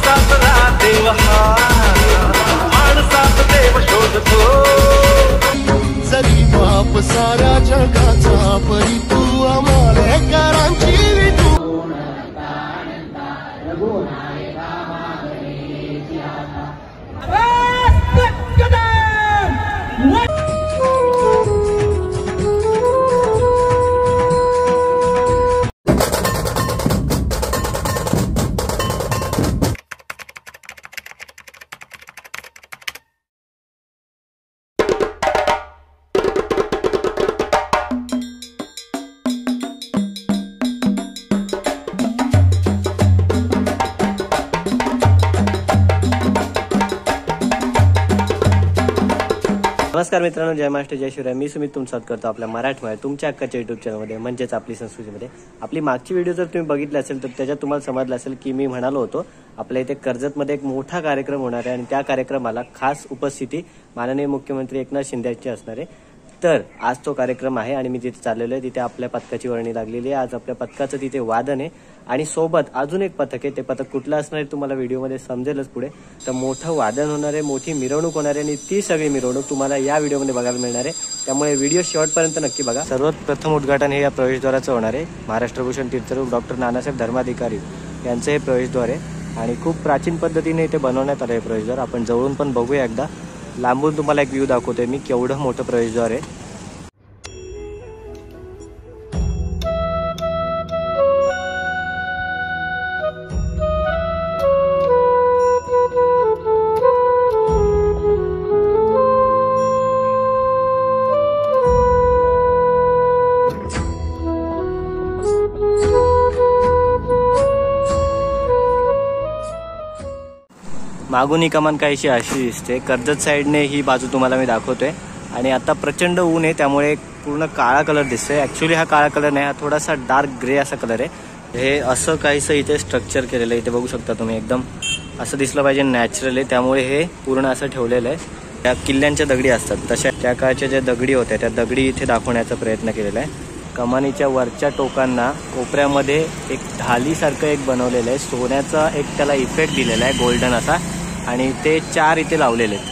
सासरा देव हा माणसात देव शोधतो जरी बाप साऱ्या जगाचा परी तू आम्हाला करांची विठू नमस्कार मित्रांनो, जय महाराष्ट्र, जय शिवराय. मी सुमित तुमचं स्वागत करतो आपल्या मराठमोळ्या तुमच्या हक्काच्या युट्यूब चॅनलमध्ये, म्हणजेच आपली संस्कृतीमध्ये. आपली मागची व्हिडिओ जर तुम्ही बघितली असेल तर त्याच्यात तुम्हाला समजलं असेल की मी म्हणालो होतो आपल्या इथे कर्जतमध्ये एक मोठा कार्यक्रम होणार आहे आणि त्या कार्यक्रमाला खास उपस्थिती माननीय मुख्यमंत्री एकनाथ शिंदे यांची असणार आहे. तर आज तो कार्यक्रम आहे आणि मी तिथे चाललेलो आहे. तिथे आपल्या पथकाची वर्णी लागलेली आहे. आज आपल्या पथकाचं तिथे वादन आहे आणि सोबत अजून एक पथक आहे. ते पथक कुठलं असणार आहे तुम्हाला व्हिडिओमध्ये समजेलच पुढे. तर मोठं वादन होणार आहे, मोठी मिरवणूक होणार आहे आणि ती सगळी मिरवणूक तुम्हाला या व्हिडिओमध्ये बघायला मिळणार आहे. त्यामुळे व्हिडिओ शेवटपर्यंत नक्की बघा. सर्वात प्रथम उद्घाटन हे या प्रवेशद्वाराचं होणार आहे. महाराष्ट्र भूषण तीर्थरूप डॉक्टर नानासाहेब धर्माधिकारी यांचं हे प्रवेशद्वार आहे आणि खूप प्राचीन पद्धतीने इथे बनवण्यात आलं आहे प्रवेशद्वार. आपण जवळून पण बघूया एकदा. लांबून तुम्हाला एक व्ह्यू दाखवतोय मी केवढं मोठं प्रवेशद्वार आहे. मागून ही कमान काहीशी अशी दिसते. कर्जत साईडने ही बाजू तुम्हाला मी दाखवतोय आणि आता प्रचंड ऊन आहे त्यामुळे पूर्ण काळा कलर दिसतोय. ऍक्च्युली हा काळा कलर नाही, हा थोडासा डार्क ग्रे असा कलर आहे. हे असं काहीसं इथे स्ट्रक्चर केलेलं आहे. इथे बघू शकता तुम्ही, एकदम असं दिसलं पाहिजे नॅचरल आहे. त्यामुळे हे पूर्ण असं ठेवलेलं आहे. त्या किल्ल्यांच्या दगडी असतात तशा त्या काळच्या ज्या दगडी होत्या त्या दगडी इथे दाखवण्याचा प्रयत्न केलेला आहे. कमानीच्या वरच्या टोकांना कोपऱ्यामध्ये एक ढालीसारखं एक बनवलेलं आहे. सोन्याचा एक त्याला इफेक्ट दिलेला आहे गोल्डन असा आणि ते 4 इथे लावलेले आहेत.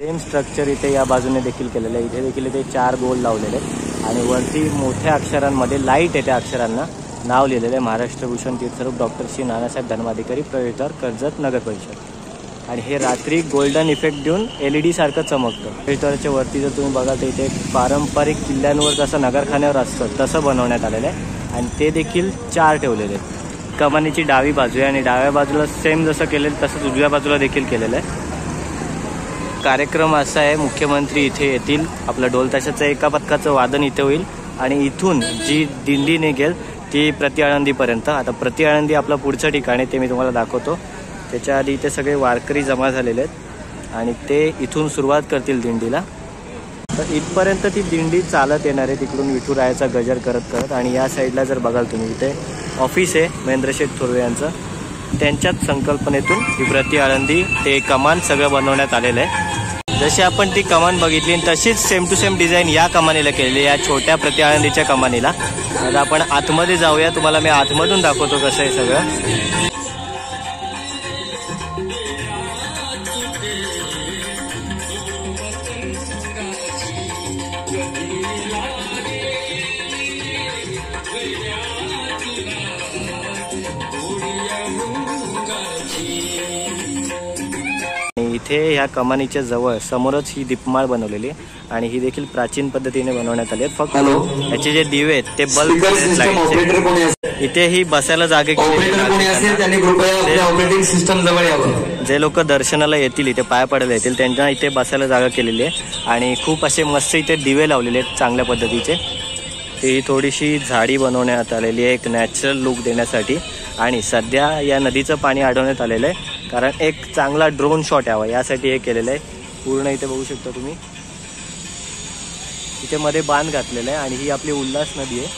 सेम स्ट्रक्चर इथे या बाजूने देखील केलेलं आहे. इथे देखील ते 4 गोल लावलेले आहेत आणि वरती मोठ्या अक्षरांमध्ये लाईट आहे त्या अक्षरांना नाव लिहिलेलं आहे महाराष्ट्र भूषण तीर्थरूप डॉक्टर श्री नानासाहेब धर्माधिकारी प्रवेशद्वार कर्जत नगर परिषद. आणि हे रात्री गोल्डन इफेक्ट देऊन LED सारखं चमकतं. प्रवेशद्वाराच्या वरती जर तुम्ही बघाल तर इथे पारंपरिक किल्ल्यांवर जसं नगरखान्यावर असतं तसं बनवण्यात आलेलं आहे आणि ते देखील 4 ठेवलेले आहेत. कमानीची डावी बाजू आहे आणि डाव्या बाजूला सेम जसं केलेलं तसंच उजव्या बाजूला देखील केलेलं आहे. कार्यक्रम असा आहे, मुख्यमंत्री इथे येतील, आपलं ढोल ताशाचं एका पथकाचं वादन इथे होईल आणि इथून जी दिंडी निघेल ती प्रति आळंदीपर्यंत. आता प्रति आळंदी आपलं पुढचं ठिकाण आहे, ते मी तुम्हाला दाखवतो. त्याच्या आधी इथे सगळे वारकरी जमा झालेले आहेत आणि ते इथून सुरुवात करतील दिंडीला. तर इथपर्यंत ती दिंडी चालत येणार आहे, तिकडून विठुरायाचा गजर करत करत. आणि या साईडला जर बघाल तुम्ही, इथे ऑफिस आहे महेंद्र शेठ थोरवे यांचं. त्यांच्याच संकल्पनेतून ही प्रति आळंदी ते कमान सगळं बनवण्यात आलेलं आहे. जशी आपण ती कमान बघितली तशीच सेम टू सेम डिझाईन या कमानीला केलेली, या छोट्या प्रति आळंदीच्या कमानीला. आता आपण आतमध्ये जाऊया, तुम्हाला मी आतमधून दाखवतो कसं आहे सगळं. इथे ह्या कमानीच्या जवळ समोरच ही दीपमाळ बनवलेली आहे आणि ही देखील प्राचीन पद्धतीने बनवण्यात आली आहे. फक्त याचे जे दिवे आहेत ते बल्ब लाईटचे. इथे ही बसायला जागे जे लोक दर्शनाला येतील, इथे पाया पडायला येतील, त्यांना इथे बसायला जागा केलेली आहे आणि खूप असे मस्त इथे दिवे लावलेले आहेत चांगल्या पद्धतीचे. ही थोडीशी झाडी बनवण्यात आलेली आहे एक नॅचरल लुक देण्यासाठी. आणि सध्या या नदीचं पाणी अडवण्यात आलेलं आहे कारण एक चांगला ड्रोन शॉट यावा यासाठी हे केलेलं आहे. पूर्ण इथे बघू शकता तुम्ही, इथे मध्ये बांध घातलेला आहे आणि ही आपली उल्हास नदी आहे.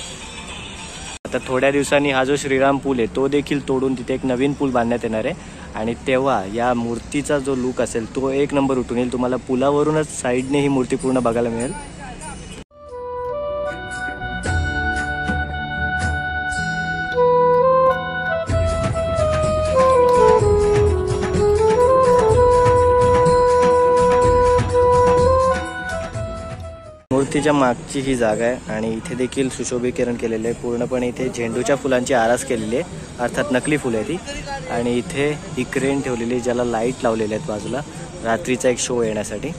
आता थोड्या दिवसांनी हा जो श्रीराम पूल आहे तो देखील तोडून तिथे एक नवीन पूल बांधण्यात येणार आहे आणि तेव्हा या मूर्तीचा जो लुक असेल तो एक नंबर उठून येईल. तुम्हाला पुलावरूनच साईडने ही मूर्ती पूर्ण बघायला मिळेल. मूर्तीच्या मागची ही जागा आहे आणि इथे देखील सुशोभीकरण केलेलं आहे. पूर्णपणे इथे झेंडूच्या फुलांची आरास केलेली आहे, अर्थात नकली फुलं आहे ती. आणि इथे ही क्रेन ठेवलेली आहे ज्याला लाईट लावलेले आहेत बाजूला, रात्रीचा एक शो येण्यासाठी.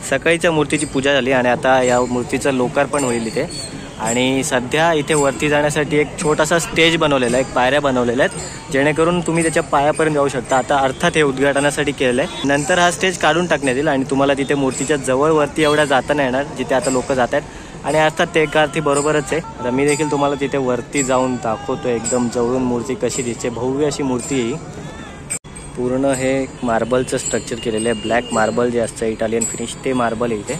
सकाळीच्या मूर्तीची पूजा झाली आणि आता या मूर्तीचं लोकार्पण होईल इथे. आणि सध्या इथे वरती जाण्यासाठी एक छोटासा स्टेज बनवलेला आहे, एक पायऱ्या बनवलेल्या आहेत जेणेकरून तुम्ही त्याच्या पायापर्यंत जाऊ शकता. आता अर्थात हे उद्घाटनासाठी केलेलं आहे. नंतर हा स्टेज काढून टाकण्यात येईल आणि तुम्हाला तिथे मूर्तीच्या जवळ वरती एवढ्या जाता नाही येणार जिथे आता लोक जात आहेत. आणि अर्थात ते एका अर्थी बरोबरच आहे. आता मी देखील तुम्हाला तिथे वरती जाऊन दाखवतो एकदम जवळून मूर्ती कशी दिसते. भव्य अशी मूर्ती आहे. पूर्ण हे मार्बलचं स्ट्रक्चर केलेलं आहे. ब्लॅक मार्बल जे असतं इटालियन फिनिश ते मार्बल आहे इथे.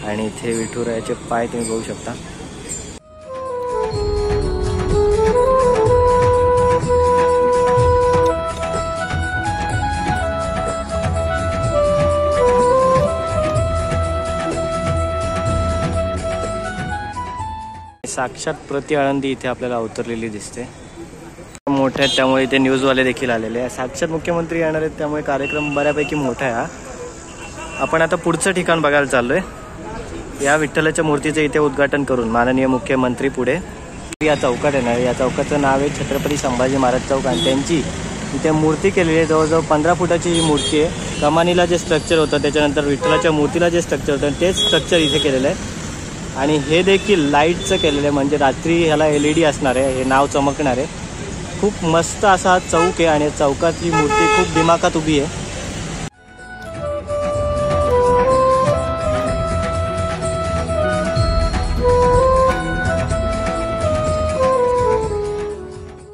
आणि इथे विठुरायाचे पाय तुम्ही बघू शकता. साक्षात प्रति आळंदी इथे आपल्याला अवतरलेली दिसते. मोठ्या आहेत त्यामुळे इथे न्यूजवाले देखील आलेले आहे. साक्षात मुख्यमंत्री येणार आहेत त्यामुळे कार्यक्रम बऱ्यापैकी मोठा आहे. आपण आता पुढचं ठिकाण बघायला चाललोय. या विठ्ठलाच्या मूर्तीचं इथे उद्घाटन करून माननीय मुख्यमंत्री पुढे या चौकात येणार. या चौकाचं नाव आहे छत्रपती संभाजी महाराज चौक आणि त्यांची इथे मूर्ती केलेली आहे. जवळजवळ 15 फुटाची ही मूर्ती आहे. कमानीला जे स्ट्रक्चर होतं त्याच्यानंतर विठ्ठलाच्या मूर्तीला जे स्ट्रक्चर होतं तेच स्ट्रक्चर इथे केलेलं आहे. आणि हे देखील लाईटचं केलेलं आहे म्हणजे रात्री ह्याला LED असणार आहे, हे नाव चमकणार आहे. खूप मस्त असा हा चौक आहे आणि चौकात ही मूर्ती खूप दिमाखात उभी आहे.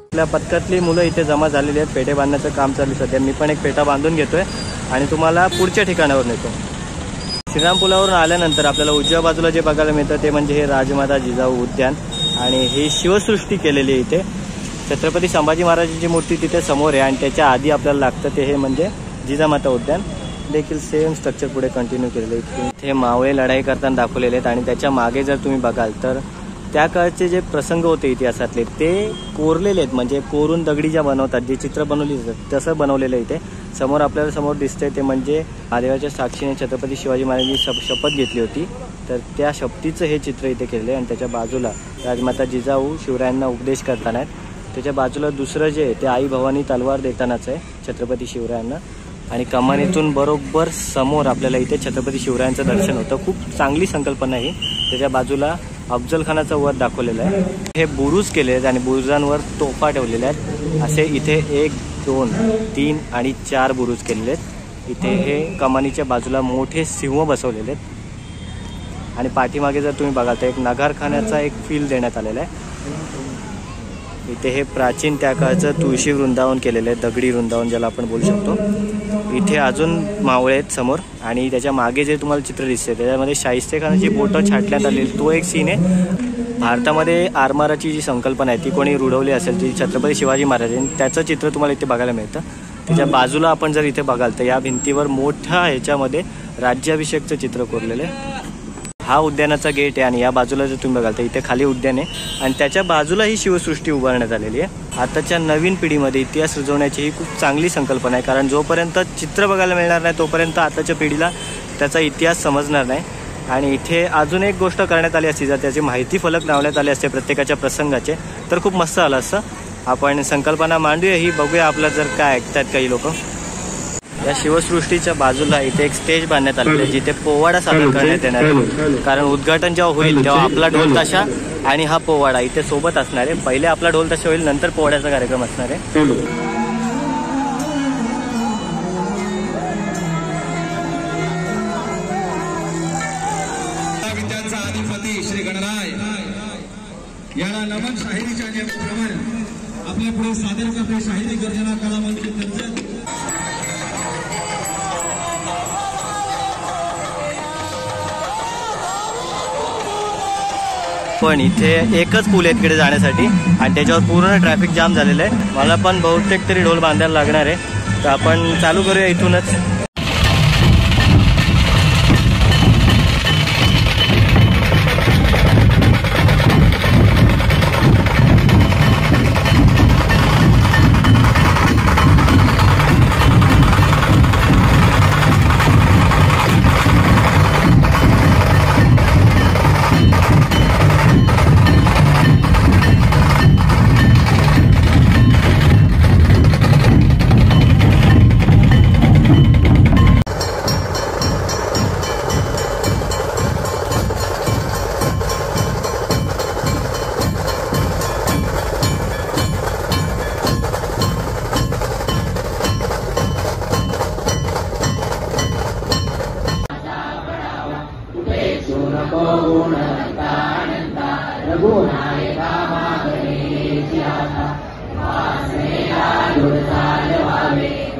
आपल्या पथकातली मुलं इथे जमा झालेली आहेत. पेढे बांधण्याचं काम चालू आहे सध्या. मी पण एक पेढा बांधून घेतोय आणि तुम्हाला पुढच्या ठिकाणावर नेतो. श्रीरामपुलावरून आल्यानंतर आपल्याला उजव्या बाजूला जे बघायला मिळतं ते म्हणजे हे राजमाता जिजाऊ उद्यान आणि ही शिवसृष्टी केलेली आहे इथे. छत्रपती संभाजी महाराजांची मूर्ती तिथे समोर आहे आणि त्याच्या आधी आपल्याला लागतं ते हे म्हणजे जिजामाता उद्यान. देखील सेम स्ट्रक्चर पुढे कंटिन्यू केलेलं आहे. इथे मावळे लढाई करताना दाखवलेले आहेत आणि त्याच्या मागे जर तुम्ही बघाल तर त्या काळचे जे प्रसंग होते इतिहासातले ते कोरलेले आहेत. म्हणजे कोरून दगडी ज्या बनवतात, जे चित्र बनवली जातात तसं बनवलेलं आहे इथे. समोर आपल्याला समोर दिसतंय ते म्हणजे महादेवाच्या साक्षीने छत्रपती शिवाजी महाराजांनी शपथ घेतली होती तर त्या शपथीचं हे चित्र इथे केलेलं आहे. आणि त्याच्या बाजूला राजमाता जिजाऊ शिवरायांना उपदेश करताना आहेत. त्याच्या बाजूला दुसरं जे आहे ते आई भवानी तलवार देतानाच आहे छत्रपती शिवरायांना. आणि कमानीतून बरोबर समोर आपल्याला इथे छत्रपती शिवरायांचं दर्शन होतं. खूप चांगली संकल्पना ही. त्याच्या बाजूला अफजल खानाचा वध दाखवलेला आहे. हे बुरुज केले आहेत आणि बुरुजांवर तोफा ठेवलेल्या आहेत. असे इथे 1, 2, 3 आणि 4 बुरुज केलेले आहेत. इथे हे कमानीच्या बाजूला मोठे सिंह बसवलेले आहेत. आणि पाठीमागे जर तुम्ही बघाल तर एक नगारखान्याचा एक फील देण्यात आलेला आहे. इथे हे प्राचीन त्या काळचं तुळशी वृंदावन केलेलं आहे, दगडी वृंदावन ज्याला आपण बोलू शकतो. इथे अजून मावळे आहेत समोर आणि त्याच्या मागे जे तुम्हाला चित्र दिसते त्याच्यामध्ये शाहिस्तेखानाची बोटं छाटण्यात आलेली तो एक सीन आहे. भारतामध्ये आरमाराची जी संकल्पना आहे ती कोणी रुढवली असेल ती छत्रपती शिवाजी महाराजांनी, त्याचं चित्र तुम्हाला इथे बघायला मिळतं. त्याच्या बाजूला आपण जर इथे बघाल तर या भिंतीवर मोठ्या ह्याच्यामध्ये राज्याभिषेकचं चित्र कोरलेलं आहे. हा उद्यानाचा गेट आहे आणि या बाजूला जर तुम्ही बघाल तर इथे खाली उद्यान आहे आणि त्याच्या बाजूला ही शिवसृष्टी उभारण्यात आलेली आहे. आताच्या नवीन पिढीमध्ये इतिहास रुजवण्याची ही खूप चांगली संकल्पना आहे. कारण जोपर्यंत चित्र बघायला मिळणार नाही तोपर्यंत आताच्या पिढीला त्याचा इतिहास समजणार नाही. आणि इथे अजून एक गोष्ट करण्यात आली असती, जर त्याची माहिती फलक लावण्यात आले असते प्रत्येकाच्या प्रसंगाचे तर खूप मस्त आलं असतं. आपण संकल्पना मांडूया ही, बघूया आपलं जर काय ऐकतात काही लोक. या शिवसृष्टीच्या बाजूला इथे एक स्टेज बांधण्यात आलेलं आहे जिथे पोवाडा सादर करण्यात येणार आहे. कारण उद्घाटन जेव्हा होईल तेव्हा आपला ढोल ताशा आणि हा पोवाडा इथे सोबत असणार आहे. पहिले आपला ढोल ताशा होईल, नंतर पोवाड्याचा कार्यक्रम असणार आहे. श्री गणराय याला नमन शाहिरीच्या नियमाप्रमाणे आपल्या पुढे सादर करते शाहिरी गर्जना कला मंच. पण इथे एकच पूल आहे तिकडे जाण्यासाठी आणि त्याच्यावर पूर्ण ट्रॅफिक जाम झालेलं आहे. मला पण बहुतेक तरी ढोल बांधायला लागणार आहे तर आपण चालू करूया इथूनच.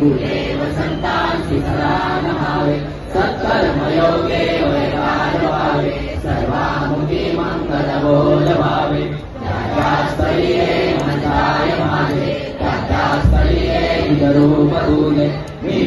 गुरुदेव संतांची सदा नमावे सत्कर्मयोगे वैराग्य व्हावे सर्वामुखी मंगल बोल व्हावे त्या स्थळी मंत्राय माझे त्या स्थळी रूप तुले मी